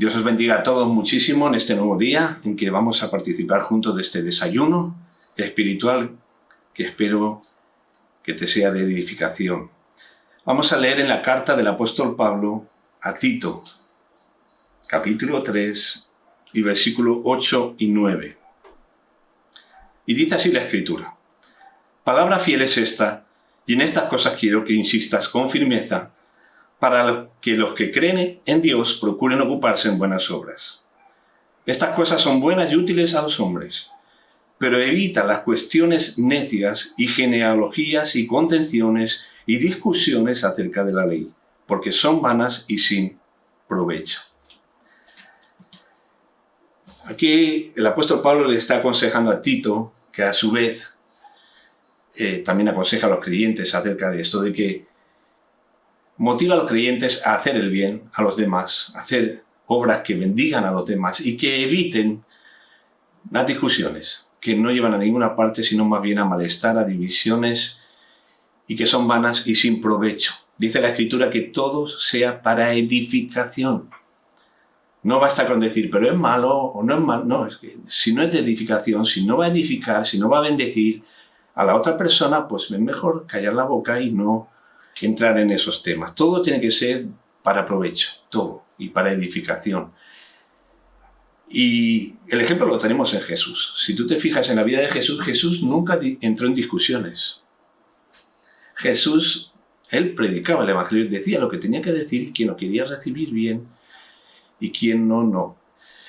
Dios os bendiga a todos muchísimo en este nuevo día en que vamos a participar juntos de este desayuno espiritual que espero que te sea de edificación. Vamos a leer en la carta del apóstol Pablo a Tito, capítulo 3 y versículo 8 y 9. Y dice así la Escritura: Palabra fiel es esta, y en estas cosas quiero que insistas con firmeza, para que los que creen en Dios procuren ocuparse en buenas obras. Estas cosas son buenas y útiles a los hombres, pero evita las cuestiones necias y genealogías y contenciones y discusiones acerca de la ley, porque son vanas y sin provecho. Aquí el apóstol Pablo le está aconsejando a Tito, que a su vez también aconseja a los creyentes acerca de esto, de que motiva a los creyentes a hacer el bien a los demás, a hacer obras que bendigan a los demás y que eviten las discusiones, que no llevan a ninguna parte, sino más bien a malestar, a divisiones y que son vanas y sin provecho. Dice la Escritura que todo sea para edificación. No basta con decir, pero es malo o no es malo. No, es que si no es de edificación, si no va a edificar, si no va a bendecir a la otra persona, pues es mejor callar la boca y no entrar en esos temas. Todo tiene que ser para provecho, todo, y para edificación. Y el ejemplo lo tenemos en Jesús. Si tú te fijas en la vida de Jesús, Jesús nunca entró en discusiones. Jesús, él predicaba el Evangelio, decía lo que tenía que decir, quien lo quería recibir bien y quien no, no.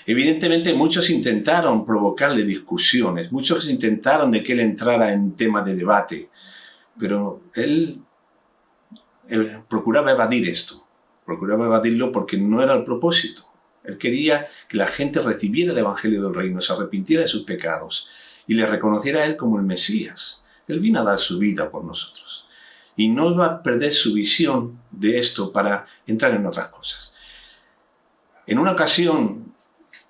Evidentemente muchos intentaron provocarle discusiones, muchos intentaron de que él entrara en temas de debate, pero él procuraba evadir esto, procuraba evadirlo porque no era el propósito. Él quería que la gente recibiera el Evangelio del Reino, se arrepintiera de sus pecados y le reconociera a él como el Mesías. Él vino a dar su vida por nosotros y no iba a perder su visión de esto para entrar en otras cosas. En una ocasión,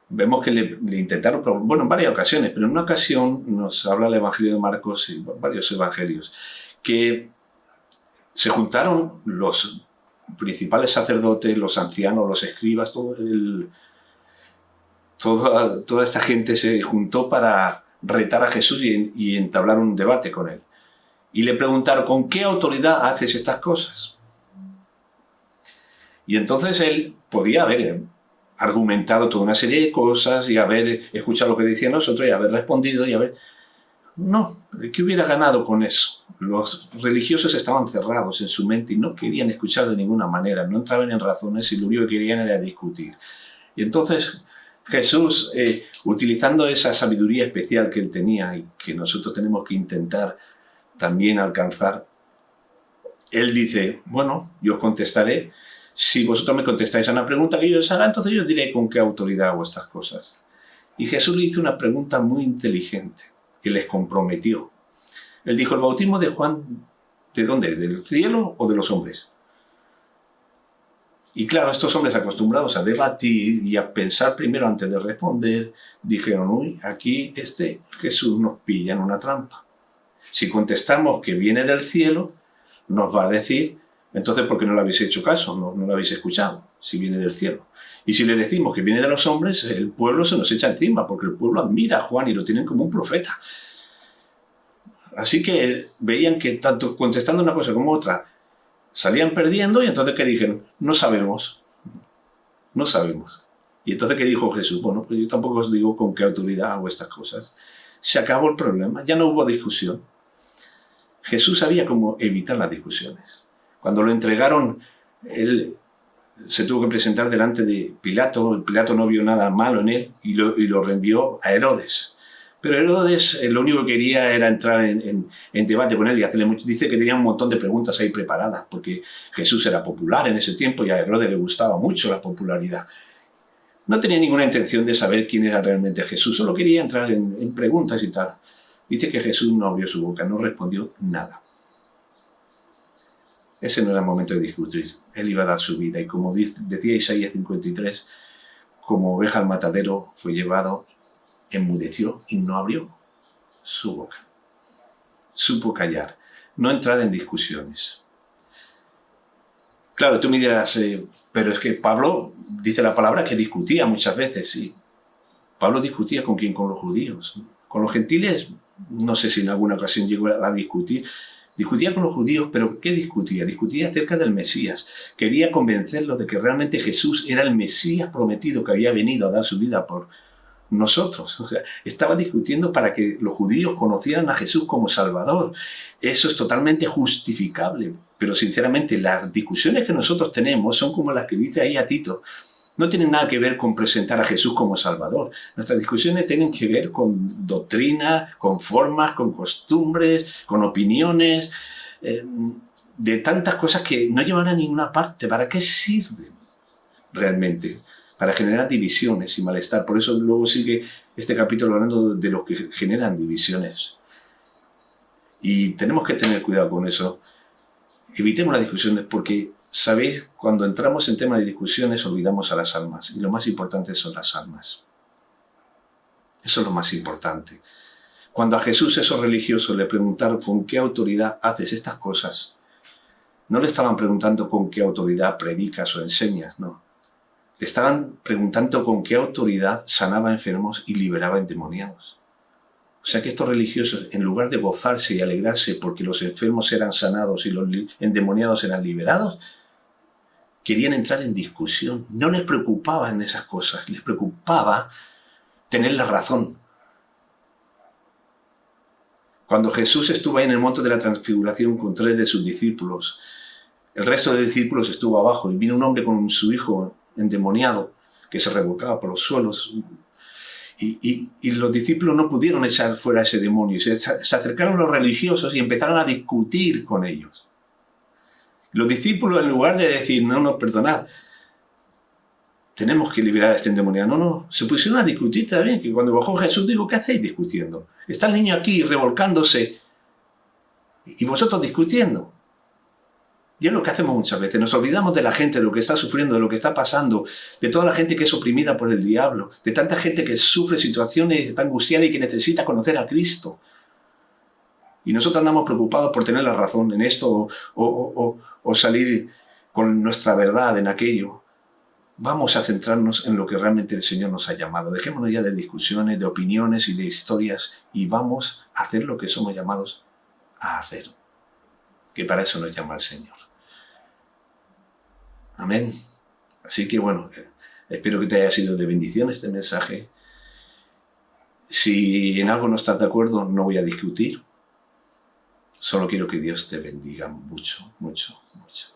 vemos que le intentaron, bueno, en varias ocasiones, pero en una ocasión nos habla el Evangelio de Marcos y varios evangelios, que se juntaron los principales sacerdotes, los ancianos, los escribas, toda esta gente se juntó para retar a Jesús y entablar un debate con él. Y le preguntaron, ¿con qué autoridad haces estas cosas? Y entonces él podía haber argumentado toda una serie de cosas y haber escuchado lo que decían nosotros y haber respondido y haber... No, ¿qué hubiera ganado con eso? Los religiosos estaban cerrados en su mente y no querían escuchar de ninguna manera, no entraban en razones y lo único que querían era discutir. Y entonces Jesús, utilizando esa sabiduría especial que él tenía y que nosotros tenemos que intentar también alcanzar, él dice, bueno, yo os contestaré. Si vosotros me contestáis a una pregunta que yo os haga, entonces yo diré con qué autoridad hago estas cosas. Y Jesús le hizo una pregunta muy inteligente que les comprometió. Él dijo, ¿el bautismo de Juan de dónde? ¿Del cielo o de los hombres? Y claro, estos hombres acostumbrados a debatir y a pensar primero antes de responder, dijeron, uy, aquí Jesús nos pilla en una trampa. Si contestamos que viene del cielo, nos va a decir, entonces ¿por qué no le habéis hecho caso? No lo habéis escuchado, si viene del cielo. Y si le decimos que viene de los hombres, el pueblo se nos echa encima, porque el pueblo admira a Juan y lo tienen como un profeta. Así que veían que tanto contestando una cosa como otra, salían perdiendo y entonces ¿qué dijeron? No sabemos. No sabemos. Y entonces ¿qué dijo Jesús? Bueno, pues yo tampoco os digo con qué autoridad hago estas cosas. Se acabó el problema, ya no hubo discusión. Jesús sabía cómo evitar las discusiones. Cuando lo entregaron, él se tuvo que presentar delante de Pilato. Pilato no vio nada malo en él y lo reenvió a Herodes. Pero Herodes lo único que quería era entrar en debate con él y hacerle mucho. Dice que tenía un montón de preguntas ahí preparadas porque Jesús era popular en ese tiempo y a Herodes le gustaba mucho la popularidad. No tenía ninguna intención de saber quién era realmente Jesús, solo quería entrar en preguntas y tal. Dice que Jesús no abrió su boca, no respondió nada. Ese no era el momento de discutir. Él iba a dar su vida y como decía Isaías 53, como oveja al matadero fue llevado, enmudeció y no abrió su boca. Supo callar, no entrar en discusiones. Claro, tú me dirás, Pero es que Pablo, dice la palabra, que discutía muchas veces, sí. Pablo discutía con quién, con los judíos. Con los gentiles, no sé si en alguna ocasión llegó a discutir. Discutía con los judíos, pero ¿qué discutía? Discutía acerca del Mesías. Quería convencerlos de que realmente Jesús era el Mesías prometido que había venido a dar su vida por nosotros. O sea, estaba discutiendo para que los judíos conocieran a Jesús como Salvador. Eso es totalmente justificable. Pero sinceramente, las discusiones que nosotros tenemos son como las que dice ahí a Tito. No tienen nada que ver con presentar a Jesús como Salvador. Nuestras discusiones tienen que ver con doctrina, con formas, con costumbres, con opiniones, de tantas cosas que no llevan a ninguna parte. ¿Para qué sirven realmente? Para generar divisiones y malestar. Por eso luego sigue este capítulo hablando de los que generan divisiones. Y tenemos que tener cuidado con eso. Evitemos las discusiones porque, ¿sabéis? Cuando entramos en temas de discusiones olvidamos a las almas. Y lo más importante son las almas. Eso es lo más importante. Cuando a Jesús esos religiosos le preguntaron con qué autoridad haces estas cosas, no le estaban preguntando con qué autoridad predicas o enseñas, no. Le estaban preguntando con qué autoridad sanaba enfermos y liberaba endemoniados. O sea que estos religiosos, en lugar de gozarse y alegrarse porque los enfermos eran sanados y los endemoniados eran liberados, querían entrar en discusión. No les preocupaban esas cosas, les preocupaba tener la razón. Cuando Jesús estuvo ahí en el monte de la transfiguración con 3 de sus discípulos, el resto de discípulos estuvo abajo y vino un hombre con su hijo endemoniado que se revolcaba por los suelos. Y los discípulos no pudieron echar fuera ese demonio. Se acercaron los religiosos y empezaron a discutir con ellos. Los discípulos, en lugar de decir, no, perdonad, tenemos que liberar a este endemoniado, no, se pusieron a discutir también, que cuando bajó Jesús dijo, ¿qué hacéis discutiendo? Está el niño aquí revolcándose y vosotros discutiendo. Y es lo que hacemos muchas veces, nos olvidamos de la gente, de lo que está sufriendo, de lo que está pasando, de toda la gente que es oprimida por el diablo, de tanta gente que sufre situaciones, está angustiada y que necesita conocer a Cristo. Y nosotros andamos preocupados por tener la razón en esto o salir con nuestra verdad en aquello. Vamos a centrarnos en lo que realmente el Señor nos ha llamado. Dejémonos ya de discusiones, de opiniones y de historias y vamos a hacer lo que somos llamados a hacer. Que para eso nos llama el Señor. Amén. Así que bueno, espero que te haya sido de bendición este mensaje. Si en algo no estás de acuerdo, no voy a discutir. Solo quiero que Dios te bendiga mucho, mucho, mucho.